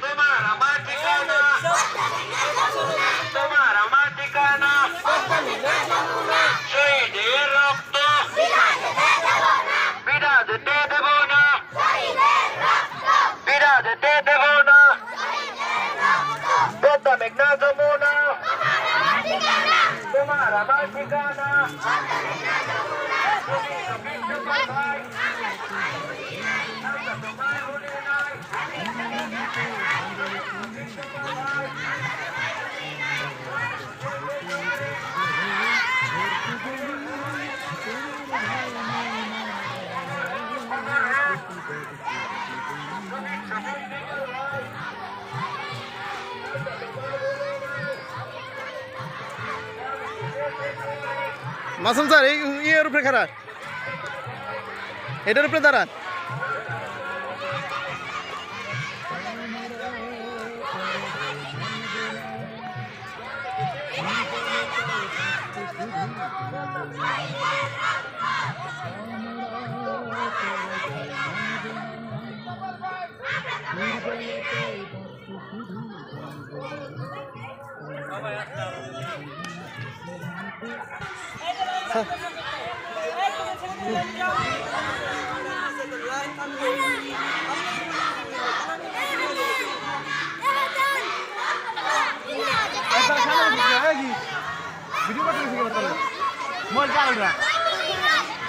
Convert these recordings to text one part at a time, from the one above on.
তোমার আমার ঠিকানা, তোমার আমার ঠিকানা, শহীদের রক্ত বিনা দিতে দেব না, বিনা দিতে দেব না, পদ্মা মেঘনা যমুনা তোমার আমার ঠিকানা। মাসুম স্যার এই ইয়ের উপরে খাড়া, এটার উপরে দাঁড়ান। ভিডিও করতে গেছি কেন তাহলে মোবাইল চালাল না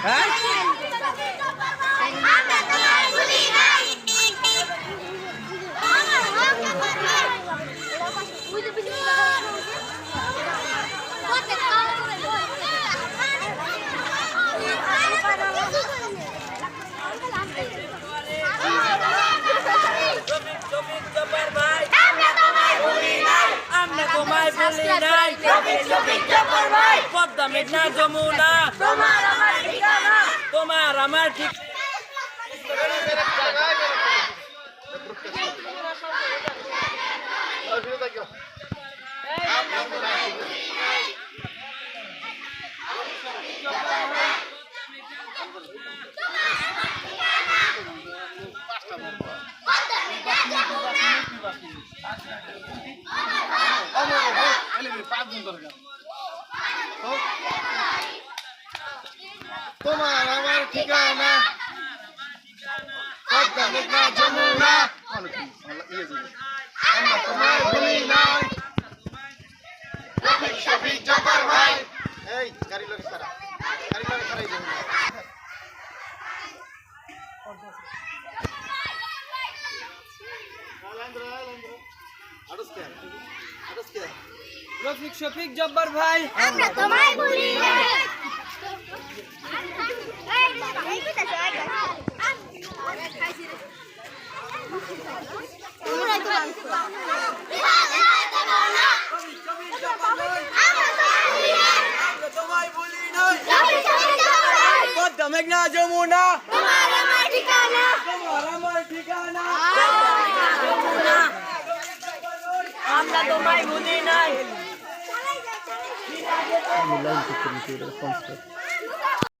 হ্যাঁ পদ্মা মেঘনা যমুনা তোমার আমার ঠিকানা, তোমার আমার ঠিক তোমার আমার ঠিকানা, পদ্মা মেঘনা যমুনা আমরা তোমায় ভুলি নাই। রফিক শফিক জব্বার ভাই এই গাড়ি লগে খাড়া, গাড়ি লগে খাড়াই যাও রফিক শফিক জব্বার ভাই আমরা তোমায় ভুলি নাই। পদ্মা মেঘনা যমুনা তোমার আমার ঠিকানা, তোমার আমার ঠিকানা, আমরা তোমায় ভুলি নাই।